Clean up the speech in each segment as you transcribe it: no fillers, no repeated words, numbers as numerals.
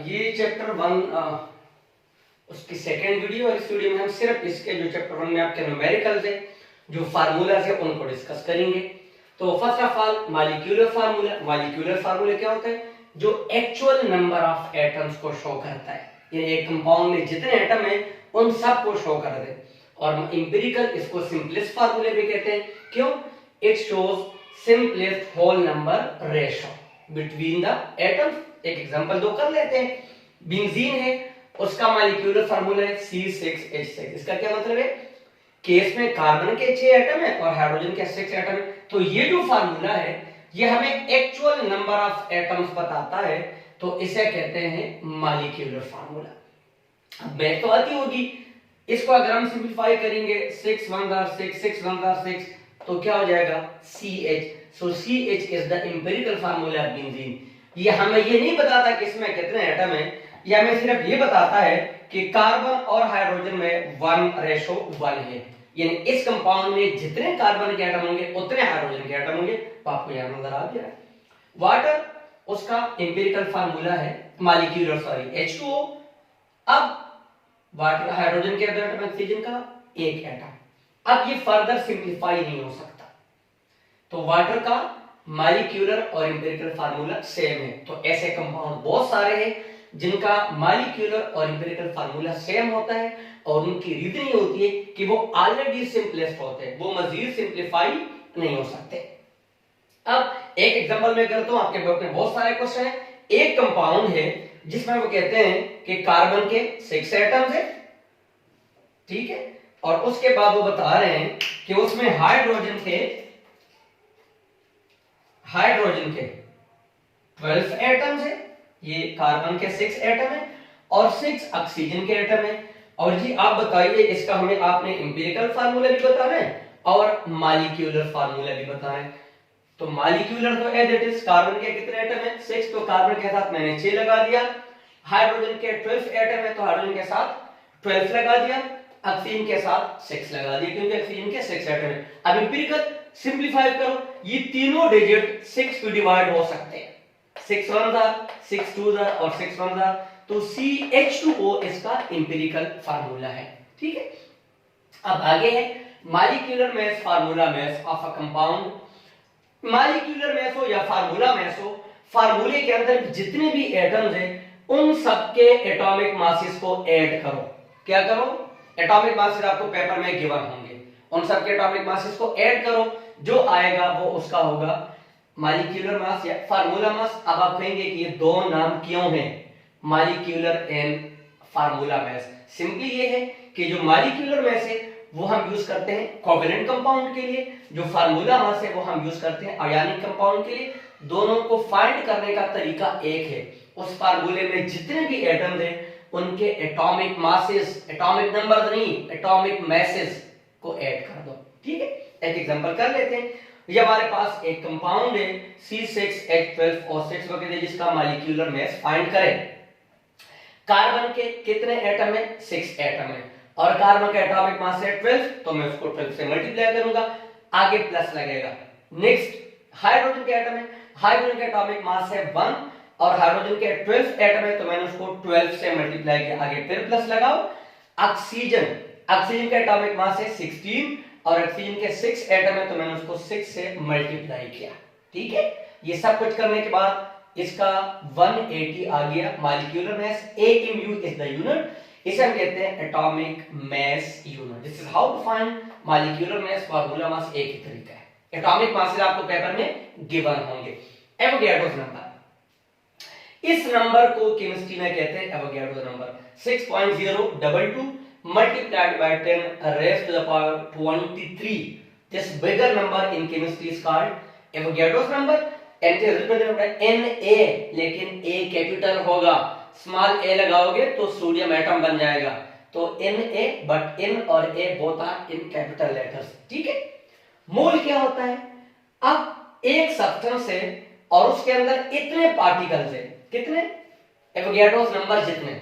ये चैप्टर 1 उसकी second video, और इस वीडियो में हम सिर्फ इसके जो चैप्टर 1 में आपके न्यूमेरिकल्स है, जो फार्मूलाज है, उनको डिस्कस करेंगे। तो first of all molecular formula. Molecular formula क्या होता है? जो एक्चुअल नंबर ऑफ एटम्स को शो करता है, यानी एक कंपाउंड में जितने एटम है उन सब को शो कर दे। और इंपेरिकल इसको सिंपलेस्ट फार्मूले भी कहते हैं। क्यों? It shows simplest whole number ratio between the atoms. एक एग्जांपल दो कर लेते हैं। बेंजीन है, उसका मॉलिक्यूलर फार्मूला है C6H6। इसका क्या मतलब है? केस में कार्बन के 6 एटम है और हाइड्रोजन के 6 एटम है। तो ये जो फार्मूला है ये हमें एक्चुअल नंबर ऑफ एटम्स बताता है, तो इसे कहते हैं मॉलिक्यूलर फार्मूला। अब मैथ तो आती होगी, इसको अगर हम सिंपलीफाई करेंगे 6 1 are 6 6 1 are 6 तो क्या हो जाएगा? CH। So CH is the empirical formula of benzene. ये हमें ये नहीं बताता कि इसमें कितने एटम है, ये हमें सिर्फ ये बताता है कि कार्बन और हाइड्रोजन में 1:1 है, यानी इस कंपाउंड में जितने कार्बन के एटम होंगे उतने हाइड्रोजन के एटम होंगे। तो आपको यहां नजर आ गया। वाटर, उसका एम्पिरिकल फार्मूला है मॉलिक्यूलर H2O। अब वाटर हाइड्रोजन के एटम, ऑक्सीजन का 1 एटम। अब ये फर्दर सिंपलीफाई नहीं हो सकता, तो वाटर का मॉलिक्यूलर और एम्पिरिकल फार्मूला सेम है। तो ऐसे कंपाउंड बहुत सारे हैं जिनका मॉलिक्यूलर और एम्पिरिकल फार्मूला सेम होता है, और उनकी रीजन ये होती है कि वो ऑलरेडी सिंपलेस्ट होते हैं, वो मजीद सिंपलीफाई नहीं हो सकते। अब एक एग्जांपल मैं करता हूं, आपके बुक में बहुत सारे क्वेश्चन है। एक कंपाउंड है जिसमें वो कहते हैं कि कार्बन के 6 एटम्स है, ठीक है, और उसके बाद वो बता रहे हैं कि उसमें हाइड्रोजन के 12 एटम्स है। ये कार्बन के 6 एटम है और 6 ऑक्सीजन के एटम है। और जी आप बताइए, इसका हमें आपने एम्पिरिकल फार्मूला भी बताना है और मॉलिक्यूलर फार्मूला भी बताना है। तो मॉलिक्यूलर तो एज इट इज, कार्बन के कितने एटम है? 6, तो कार्बन के साथ मैंने 6 लगा दिया। हाइड्रोजन के 12 एटम है, तो हाइड्रोजन के साथ 12 लगा दिया। ऑक्सीजन के साथ 6 लगा दिया, क्योंकि ऑक्सीजन के 6 एटम है। अब एम्पिरिकल सिंपलीफाई करो, ये तीनों डिजिट 6 पे डिवाइड हो सकते हैं। 6 1 are 6 2 are और 6 1 are, तो CH2O इसका एम्पिरिकल फार्मूला है, ठीक है। अब आगे है molecular mass formula mass of a compound. Molecular mass हो या फार्मूला मास हो, फार्मूले के अंदर जितने भी एटम्स हैं उन सबके एटॉमिक मासेस को ऐड करो। क्या करो? एटॉमिक मासेस आपको पेपर में गिवन होंगे, उन सबके एटॉमिक मासेस को ऐड करो, जो आएगा वो उसका होगा मॉलिक्यूलर मास या फार्मूला मास। अब आप कहेंगे कि ये दो नाम क्यों हैं, molecular and formula mass? Simply ये है कि जो मॉलिक्यूलर मास है वो हम यूज करते हैं कोवेलेंट कंपाउंड के लिए, जो फार्मूला मास है वो हम यूज करते हैं आयोनिक कंपाउंड के लिए। दोनों को फाइंड करने का तरीका एक है, उस फार्मूले में जितने भी एटम्स हैं उनके एटॉमिक मासेस, एटॉमिक नंबर नहीं, एटॉमिक मासेस को ऐड कर दो, ठीक है। एक एग्जांपल कर लेते हैं। ये हमारे पास एक कंपाउंड है C6H12 और 6 वगैरह, जिसका मॉलिक्यूलर मास फाइंड करें। कार्बन के कितने एटम है? 6 एटम है, और कार्बन का एटॉमिक मास है 12, तो मैं उसको 12 से मल्टीप्लाई करूंगा, आगे प्लस लगेगा। नेक्स्ट हाइड्रोजन के एटम है, हाइड्रोजन का एटॉमिक मास है 1 और हाइड्रोजन के 12 एटम है, तो मैंने उसको 12 से मल्टीप्लाई किया, आगे फिर प्लस लगाओ। ऑक्सीजन, ऑक्सीजन का एटॉमिक मास है 16 और ऑक्सीजन के 6 एटम है, तो मैंने उसको 6 से मल्टीप्लाई किया, ठीक है। ये सब कुछ करने के बाद इसका 180 आ गया molecular mass. AMU is the unit, इसे हम कहते हैं atomic mass unit. This is how to find molecular mass, formula mass एक ही तरीका है। एटॉमिक मास आपको पेपर में गिवन होंगे। एवोगैड्रोस नंबर, इस नंबर को केमिस्ट्री में कहते हैं Avogadro number. 6.022 multiplied by 10 raised to the power 23. This bigger number in chemistry is called Avogadro's number and it is represented by Na, लेकिन A capital होगा। Small a लगाओगे तो sodium atom बन जाएगा, तो Na, बट N और A both are in capital letters, ठीक है। मोल क्या होता है? अब एक सब्सटेंस है और उसके अंदर इतने पार्टिकल्स है, कितने? एवोगैड्रोस नंबर जितने,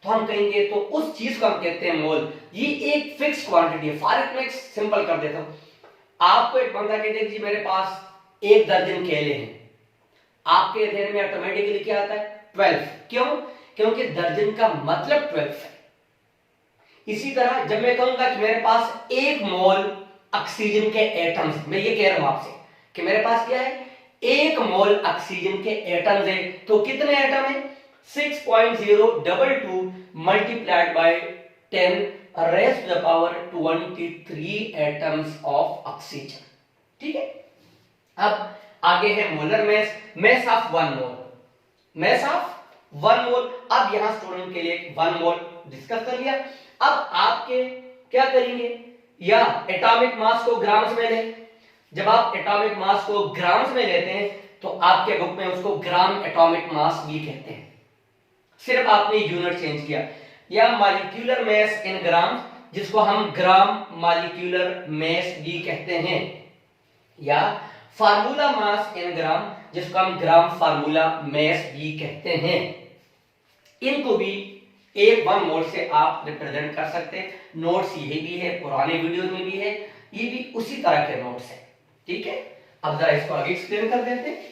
तो हम कहेंगे तो उस चीज को हम कहते हैं मोल। ये एक फिक्स क्वांटिटी है। फॉर एग्जांपल सिंपल कर देता हूं, आपको एक बंदा कहते हैं जी मेरे पास 1 दर्जन केले हैं, आपके ध्यान में ऑटोमेटिकली क्या आता है? 12। क्यों? क्योंकि दर्जन का मतलब 12 है। इसी तरह जब मैं कहूंगा कि मेरे पास 1 मोल ऑक्सीजन के एटम्स, मैं ये कह रहा हूं आपसे कि मेरे पास क्या है, 1 मोल ऑक्सीजन के एटम्स है, तो कितने एटम है, 6.022 multiplied by 10 raised to the power 23 atoms of oxygen. ठीक है, अब आगे है molar mass of 1 mole, mass of 1 मोल। अब यहां स्टूडेंट के लिए 1 मोल डिस्कस कर लिया। अब आपके क्या करेंगे, या एटॉमिक मास को ग्राम्स में लें। जब आप एटॉमिक मास को ग्राम्स में लेते हैं तो आपके बुक में उसको ग्राम एटॉमिक मास भी कहते हैं, सिर्फ आपने यूनिट चेंज किया। या मॉलिक्यूलर मास इन ग्राम, जिसको हम ग्राम मॉलिक्यूलर मास भी कहते हैं, या फार्मूला मास इन ग्राम, जिसको हम ग्राम फार्मूला मास भी कहते हैं। इनको भी 1 मोल से आप रिप्रेजेंट कर सकते हैं। नोट्स ये भी है, पुराने वीडियो में भी है, ये भी उसी तरह के नोट्स है। ठीक है, अब जरा इसको आगे एक्सप्लेन कर देते हैं।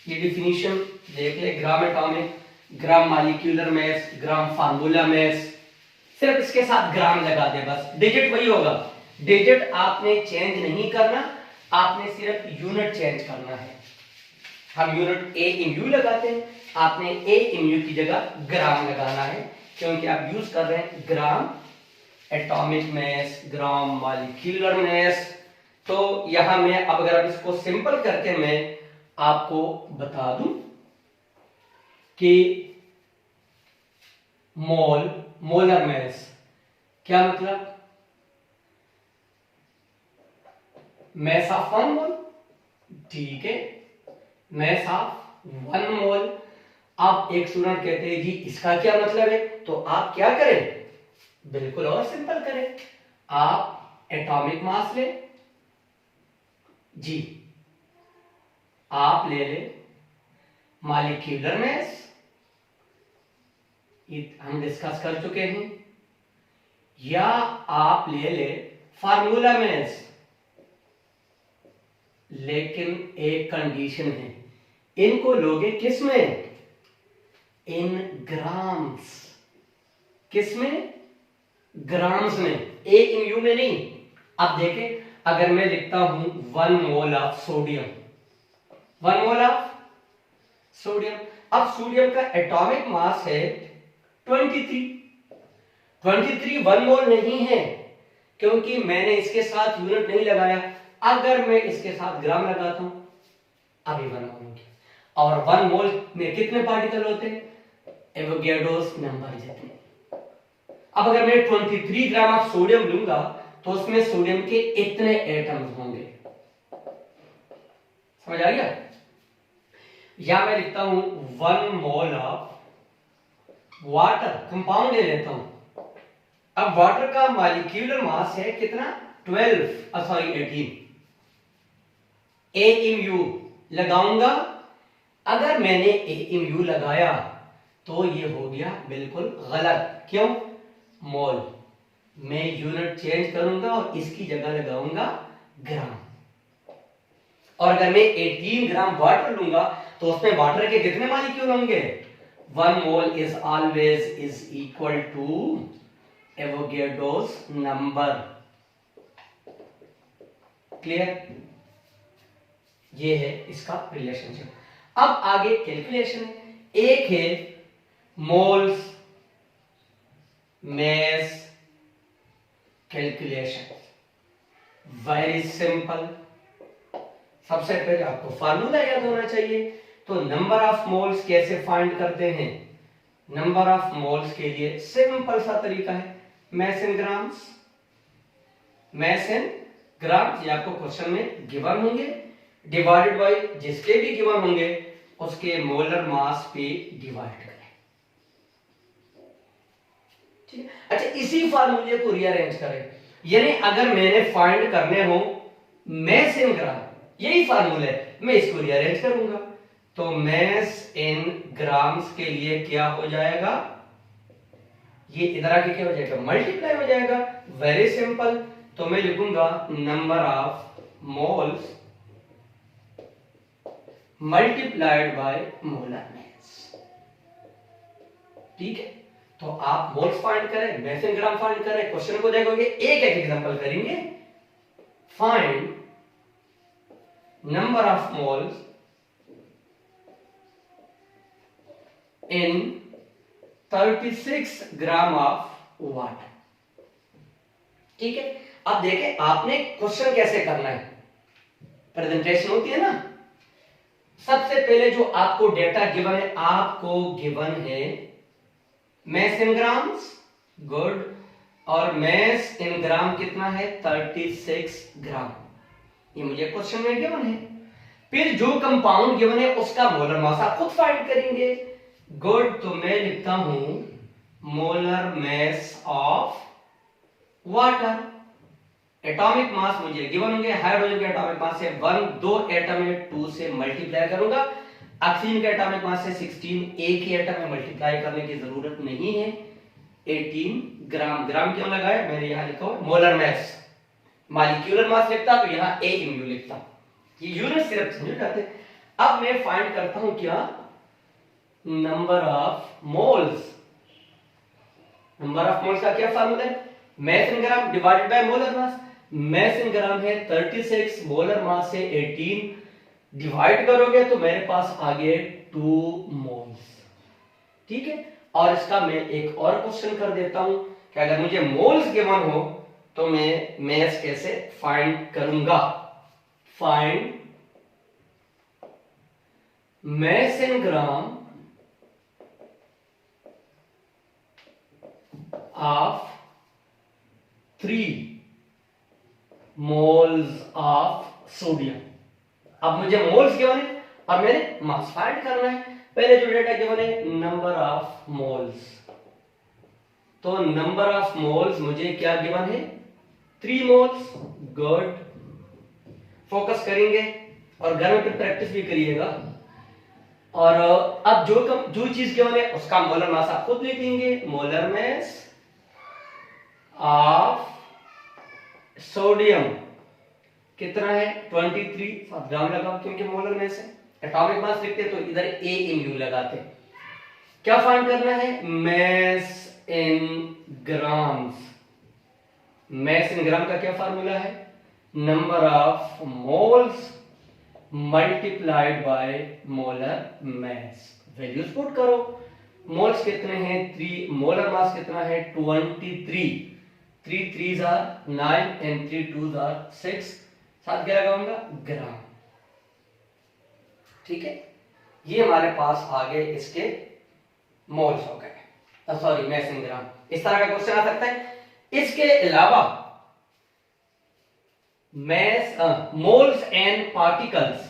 ये डिफिनीशन देख ले, gram atomic, gram molecular mass, gram formula mass, सिर्फ इसके साथ ग्राम लगा दे, बस डिजिट वही होगा। डिजिट आपने चेंज नहीं करना, आपने सिर्फ यूनिट चेंज करना है। हम यूनिट AMU लगाते हैं, आपने AMU की जगह ग्राम लगाना है, क्योंकि आप यूज कर रहे हैं ग्राम एटॉमिक मास, ग्राम मॉलिक्यूलर मास। तो यहां मैं अब अगर इसको सिंपल करके मैं आपको बता दूं कि मोल, मोलर मास क्या मतलब, मास ऑफ 1 मोल। ठीक है, मास ऑफ 1 मोल। आप एक स्टूडेंट कहते हैं जी इसका क्या मतलब है, तो आप क्या करें, बिल्कुल और सिंपल करें, आप एटॉमिक मास ले जी, आप ले ले मॉलिक्यूलर मास, हम डिस्कस कर चुके हैं, या आप ले ले फार्मूला मास। लेकिन एक कंडीशन है, इनको लोगे किस में, इन ग्राम्स। किस में, ग्राम्स में, AMU में नहीं। अब देखें, अगर मैं लिखता हूं 1 mole of sodium, 1 mole of sodium. अब सोडियम का एटॉमिक मास है 23, 1 मोल नहीं है, क्योंकि मैंने इसके साथ यूनिट नहीं लगाया। अगर मैं इसके साथ ग्राम लगाता हूं, अभी 1 मोल हो गया। और 1 मोल में कितने पार्टिकल होते हैं, एवोगैड्रोस नंबर जितने। अब अगर मैं 23 ग्राम ऑफ सोडियम लूंगा तो उसमें सोडियम के इतने एटम्स होंगे, समझ आ गया। या मैं लिखता हूं 1 मोल ऑफ वाटर, कंपाउंड ले लेता हूं। अब वाटर का मॉलिक्यूलर मास है कितना, 18। AMU लगाऊंगा, अगर मैंने AMU लगाया तो ये हो गया बिल्कुल गलत। क्यों, मोल। मैं यूनिट चेंज करूंगा और इसकी जगह लगाऊंगा ग्राम। और अगर मैं 18 ग्राम वाटर लूंगा तो उसमें वाटर के कितने मॉलिक्यूल होंगे, 1 mole is always is equal to Avogadro's number. Clear, ये है इसका रिलेशनशिप। अब आगे कैलकुलेशन है। एक है moles mass calculation, very simple. सबसे पहले आपको फार्मूला याद होना चाहिए। तो नंबर ऑफ मोल्स कैसे फाइंड करते हैं, नंबर ऑफ मोल्स के लिए सिंपल सा तरीका है, mass in grams, mass in grams. ये आपको क्वेश्चन में गिवन होंगे, डिवाइडेड बाय जिसके भी गिवन होंगे उसके मोलर मास पे डिवाइड करें। ठीक है, अच्छा इसी फार्मूले को रीअरेंज करें, यानी अगर मैंने फाइंड करने हो मास इन ग्राम, यही फार्मूला है, मैं इसको रीअरेंज करूंगा। तो मास इन ग्राम्स के लिए क्या हो जाएगा, ये इधर आके क्या हो जाएगा, मल्टीप्लाई हो जाएगा, वेरी सिंपल। तो मैं लिखूंगा number of moles multiplied by molar मास। ठीक है, तो आप मोल्स फाइंड करें, मास इन ग्राम फाइंड करें, क्वेश्चन को देखोगे, एक एक एग्जांपल करेंगे। Find number of moles in 36 gram of water. ठीक है, अब देखें आपने क्वेश्चन कैसे करना है। प्रेजेंटेशन होती है ना, सबसे पहले जो आपको डेटा गिवन है, आपको गिवन है मास इन ग्राम्स, गुड, और मास इन ग्राम कितना है 36 ग्राम, ये मुझे क्वेश्चन में गिवन है। फिर जो कंपाउंड गिवन है उसका मोलर मास आप खुद फाइंड करेंगे। गुड, तो मैं लिखता हूं molar mass of water. Atomic mass मुझे गिवन होंगे, हाइड्रोजन के एटॉमिक मास से 1, 2 एटम है 2 से मल्टीप्लाई करूंगा। ऑक्सीजन के एटॉमिक मास से 16, एक ही एटम में मल्टीप्लाई करने की जरूरत नहीं है। 18 ग्राम, ग्राम क्यों लगाया मैंने यहां लिखा हुआ मोलर मास। मॉलिक्यूलर मास लिखता तो यहां AMU लिखता, ये यूनिट सिर्फ समझ जाते। अब मैं फाइंड करता हूं क्या, number of moles. Number of moles का क्या फार्मूला है, mass in gram divided by molar mass. Mass in gram है 36, मोलर मास है 18, डिवाइड करोगे तो मेरे पास आ गए 2 मोल्स। ठीक है, और इसका मैं एक और क्वेश्चन कर देता हूं कि अगर मुझे मोल्स गिवन हो तो मैं मास कैसे फाइंड करूंगा। Find mass in gram of 3 moles of sodium. अब मुझे मोल्स गिवन है और मैंने मास फाइंड करना है। पहले जो डेटा गिवन है नंबर ऑफ मोल्स, तो नंबर ऑफ मोल्स मुझे क्या गिवन है 3 मोल्स। गुड, फोकस करेंगे और घर में फिर प्रैक्टिस भी करिएगा। और अब जो चीज गिवन है उसका मोलर मास आप खुद लिखेंगे, मोलर मास ऑफ सोडियम कितना है 23 ग्राम लगाओ क्योंकि मोलर मास है। एटॉमिक मास लिखते तो इधर AMU लगाते। क्या फाइंड करना है, mass in grams. Mass in ग्राम का क्या फार्मूला है, number of moles multiplied by molar mass. Values put करो, मोल्स कितने हैं 3, मोलर मास कितना है 23, 3 3s are 9 and 3 2s are 6, साथ क्या लगाऊंगा ग्राम। ठीक है, ये हमारे पास आ गए इसके मोल्स हो गए, सॉरी मास इन ग्राम। इस तरह का क्वेश्चन आ सकता है। इसके अलावा mass moles and particles,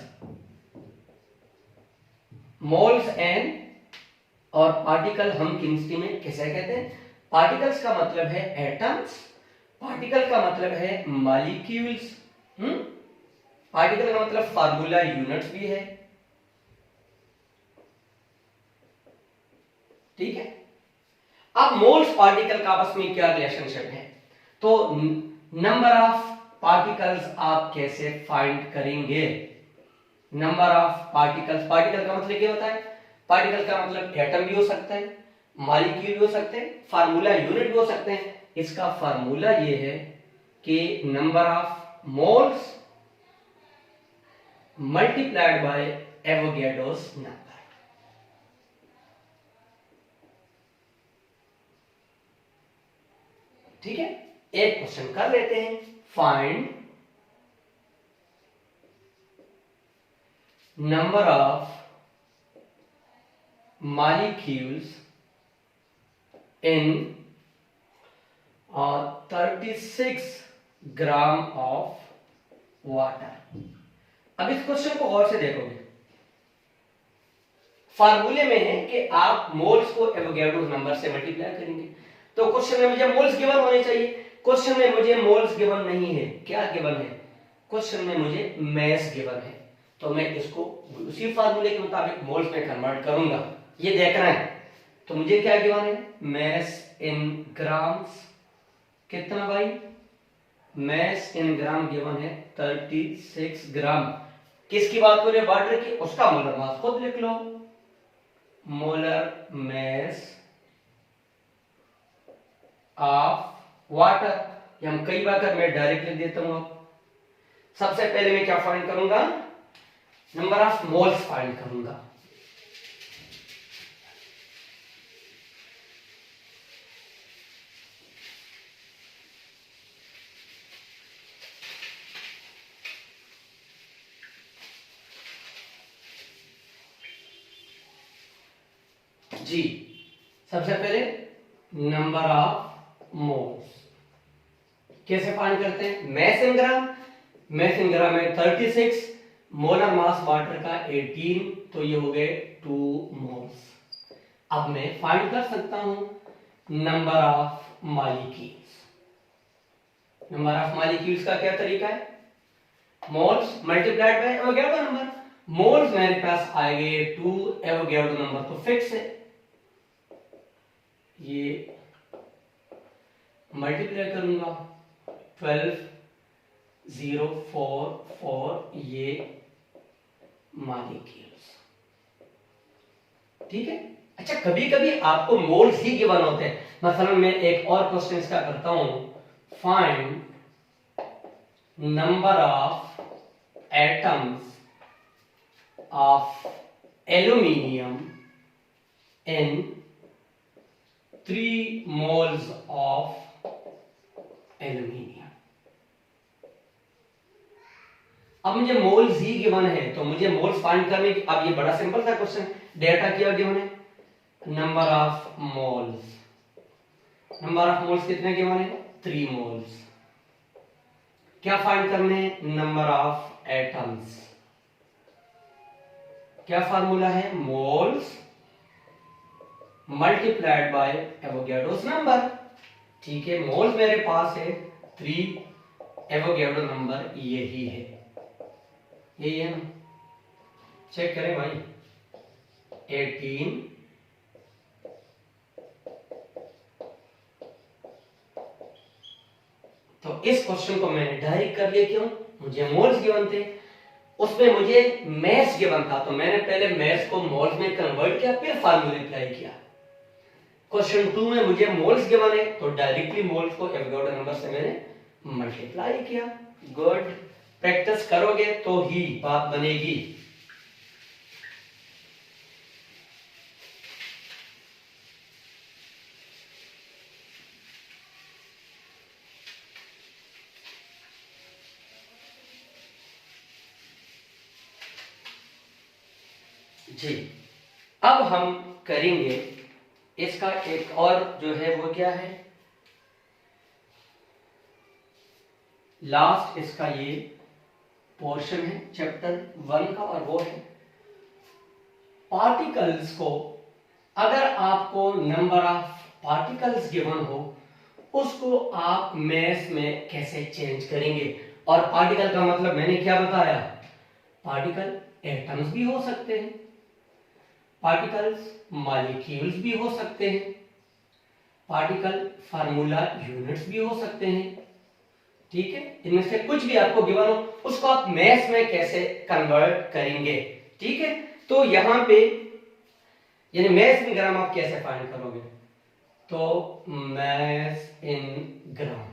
moles and और पार्टिकल हम केमिस्ट्री में कैसे कहते हैं। पार्टिकल्स का मतलब है एटम्स, पार्टिकल का मतलब है मॉलिक्यूल्स, पार्टिकल का मतलब फार्मूला यूनिट्स भी है। ठीक है, अब मोल्स पार्टिकल का आपस में क्या रिलेशनशिप है, तो नंबर ऑफ पार्टिकल्स आप कैसे फाइंड करेंगे। नंबर ऑफ पार्टिकल्स, पार्टिकल का मतलब क्या होता है, पार्टिकल का मतलब एटम भी हो सकता है, मॉलिक्यूल भी हो सकते हैं, फार्मूला यूनिट भी हो सकते हैं। इसका फार्मूला ये है कि number of moles multiplied by Avogadro's number. ठीक है, एक क्वेश्चन कर लेते हैं। Find number of molecules in 36 gram of water. अब इस क्वेश्चन को गौर से देखोगे, फार्मूले में है कि आप मोल्स को एवोगैड्रो नंबर से मल्टीप्लाई करेंगे, तो क्वेश्चन में मुझे मोल्स गिवन होने चाहिए। क्वेश्चन में मुझे मोल्स गिवन नहीं है, क्या गिवन है, क्वेश्चन में मुझे मास गिवन है, तो मैं इसको उसी फार्मूले के मुताबिक मोल्स में कन्वर्ट करूंगा, ये देखना है। तो मुझे क्या गिवन है, मास इन ग्राम्स कितना भाई, मास इन ग्राम गिवन है 36 ग्राम। किसकी बात हो रही है? वाटर की। उसका मोलर मास खुद लिख लो, मोलर मास ऑफ वाटर। ये हम कई बार मैं डायरेक्ट लिख देता हूं। सबसे पहले मैं क्या फाइंड करूंगा? नंबर ऑफ मोल्स फाइंड करूंगा। जी, सबसे पहले नंबर ऑफ मोल्स कैसे फाइंड करते हैं? मैस इन ग्राम। मैस इन ग्राम में 36, मोलर मास वाटर का 18, तो ये हो गए 2 मोल्स। अब मैं फाइंड कर सकता हूं number of molecules. Number of molecules का क्या तरीका है? Moles multiplied by Avogadro number. Moles मेरे पास आएंगे 2, एवोगैड्रो नंबर तो फिक्स है, ये मल्टीप्लाई करूंगा 12,044, ये मॉलिक्यूल्स। ठीक है। अच्छा, कभी कभी आपको मोल्स ही गिवन होते हैं। मतलब मैं एक और क्वेश्चन इसका करता हूं, find number of atoms of aluminium in 3 moles of aluminium. अब मुझे मोल्स ही गिवन है तो मुझे मोल्स फाइंड करने की, अब ये बड़ा सिंपल सा क्वेश्चन, डेटा क्या गिवन है? Number of moles. Number of moles कितने गिवन है? 3 मोल्स। क्या फाइंड करने? Number of atoms. क्या फार्मूला है? Moles multiplied by Avogadro's number. ठीक है, मोल्स मेरे पास है 3, एवोगैड्रो नंबर यही है, यही है ना? चेक करें भाई, 18, तो इस क्वेश्चन को मैंने डायरेक्ट कर लिया। क्यों? मुझे मोल्स गिवन थे, उसमें मुझे मैस गिवन था, तो मैंने पहले मैस को मोल्स में कन्वर्ट किया, फिर फार्मूला अप्लाई किया। क्वेश्चन 2 में मुझे मोल्स गिवन है तो डायरेक्टली मोल्स को एवोगैड्रो नंबर से मैंने मल्टीप्लाई किया। गुड, प्रैक्टिस करोगे तो ही बात बनेगी। जी, अब हम करेंगे इसका एक और जो है वो क्या है, लास्ट इसका ये पोर्शन है चैप्टर 1 का, और वो है पार्टिकल्स को। अगर आपको नंबर ऑफ पार्टिकल्स गिवन हो, उसको आप मैस में कैसे चेंज करेंगे। और पार्टिकल का मतलब मैंने क्या बताया? पार्टिकल एटम्स भी हो सकते हैं, पार्टिकल्स मॉलिक्यूल्स भी हो सकते हैं, पार्टिकल फार्मूला यूनिट्स भी हो सकते हैं। ठीक है, इनमें से कुछ भी आपको गिवन हो, उसको आप मैथ्स में कैसे कन्वर्ट करेंगे। ठीक है, तो यहां पे यानी मैथ्स इन ग्राम आप कैसे फाइंड करोगे? तो मैथ्स इन ग्राम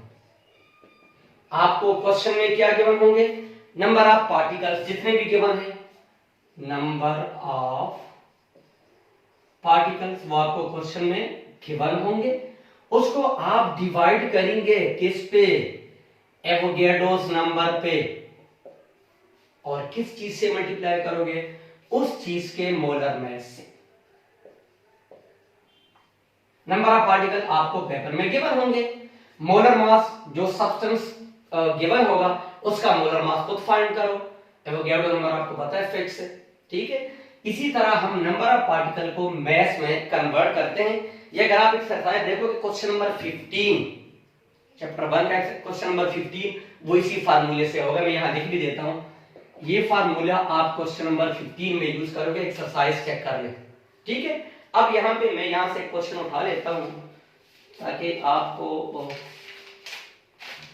आपको क्वेश्चन में क्या गिवन होंगे? नंबर ऑफ पार्टिकल्स जितने भी गिवन है, नंबर ऑफ पार्टिकल्स वो आपको क्वेश्चन में गिवन होंगे। उसको आप डिवाइड करेंगे किस पे? एवोगैड्रोस नंबर पे। और किस चीज से मल्टीप्लाई करोगे? उस चीज के मोलर मास से। नंबर ऑफ पार्टिकल आपको पेपर में गिवन होंगे, मोलर मास जो सब्सटेंस गिवन होगा उसका मोलर मास खुद फाइंड करो। एवोगैड्रो नंबर आपको पता है, फिक्स है। ठीक है, इसी तरह हम नंबर ऑफ पार्टिकल को मास में कन्वर्ट करते हैं। ये अगर आप एक्सरसाइज देखो कि क्वेश्चन नंबर 15 चैप्टर 1 का क्वेश्चन नंबर 15 वो इसी फार्मूले से होगा। मैं यहां लिख भी देता हूं, ये फार्मूला आप क्वेश्चन नंबर 15 में यूज करोगे, एक्सरसाइज चेक कर ले। ठीक है, अब यहां पे मैं यहां से क्वेश्चन उठा लेता हूं ताकि आपको,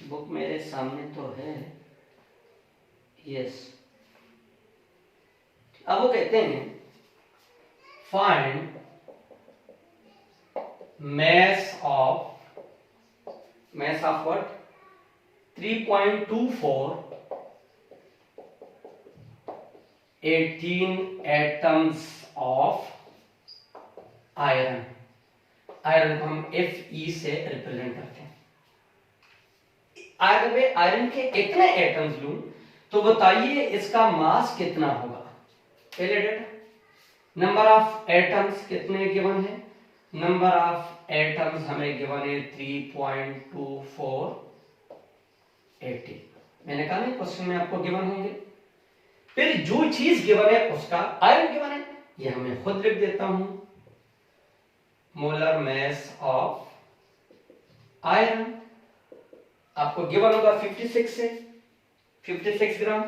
बुक मेरे सामने तो है, यस। अब वो कहते हैं find mass of what 3.24 18 atoms of iron. Iron को हम Fe से रिप्रेजेंट करते हैं। आयरन में आयरन के इतने एटम्स लूं तो बताइए इसका मास कितना होगा। पहले डेटा नंबर ऑफ एटम्स कितने गिवन है, नंबर ऑफ एटम्स हमें गिवन है 3.2480। मैंने कहा नहीं क्वेश्चन में आपको गिवन होंगे। फिर जो चीज गिवन है उसका आयरन गिवन है, ये हमें खुद लिख देता हूं, मोलर मास ऑफ आयरन आपको गिवन होगा 56 से 56 ग्राम।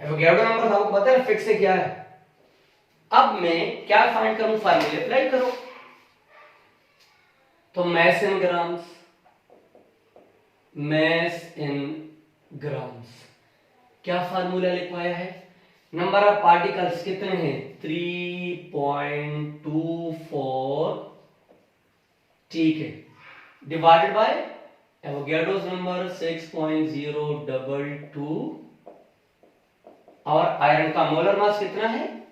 एवोगैड्रो नंबर था, आपको पता है फिक्स से क्या है। अब मैं क्या फाइंड करूं, फार्मूले अप्लाई करो। तो mass in grams, mass in grams, क्या फार्मूला लिखवाया है, नंबर ऑफ पार्टिकल्स कितने हैं 3.24, ठीक है, डिवाइडेड बाय एवोगैड्रोस नंबर 6.022 और आयरन का मोलर मास कितना है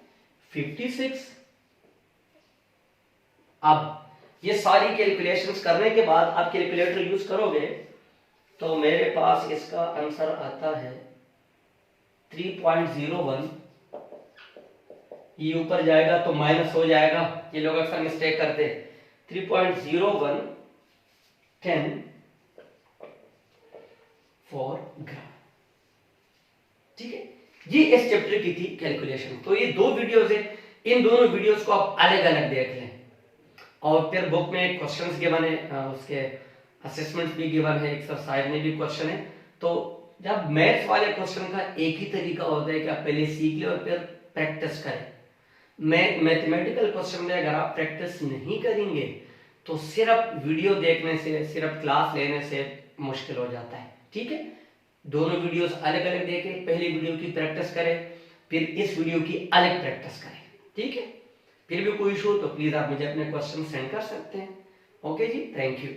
56। अब ये सारी कैलकुलेशंस करने के बाद आप कैलकुलेटर यूज करोगे तो मेरे पास इसका आंसर आता है 3.01। ये ऊपर जाएगा तो माइनस हो जाएगा, ये लोग अक्सर मिस्टेक करते हैं। 3.01 10 ग्राम, ठीक है। ये इस चैप्टर की थी कैलकुलेशन। तो ये दो वीडियोस है, इन दोनों वीडियोस को आप अलग अलग देख लें। और फिर बुक में क्वेश्चंस गिवन है, उसके असेसमेंट भी गिवन है, एक्सरसाइज में भी क्वेश्चन है। तो जब मैथ्स वाले क्वेश्चन का एक ही तरीका होता है कि आप पहले सीख ले और फिर प्रैक्टिस करें। मैथमेटिकल क्वेश्चन में अगर आप प्रैक्टिस नहीं करेंगे तो सिर्फ वीडियो देखने से, सिर्फ क्लास लेने से मुश्किल हो जाता है, ठीक है। दोनों वीडियोस अलग अलग देखें, पहली वीडियो की प्रैक्टिस करें, फिर इस वीडियो की अलग प्रैक्टिस करें, ठीक है। फिर भी कोई इशू हो तो प्लीज आप मुझे अपने क्वेश्चन सेंड कर सकते हैं। ओके जी, थैंक यू।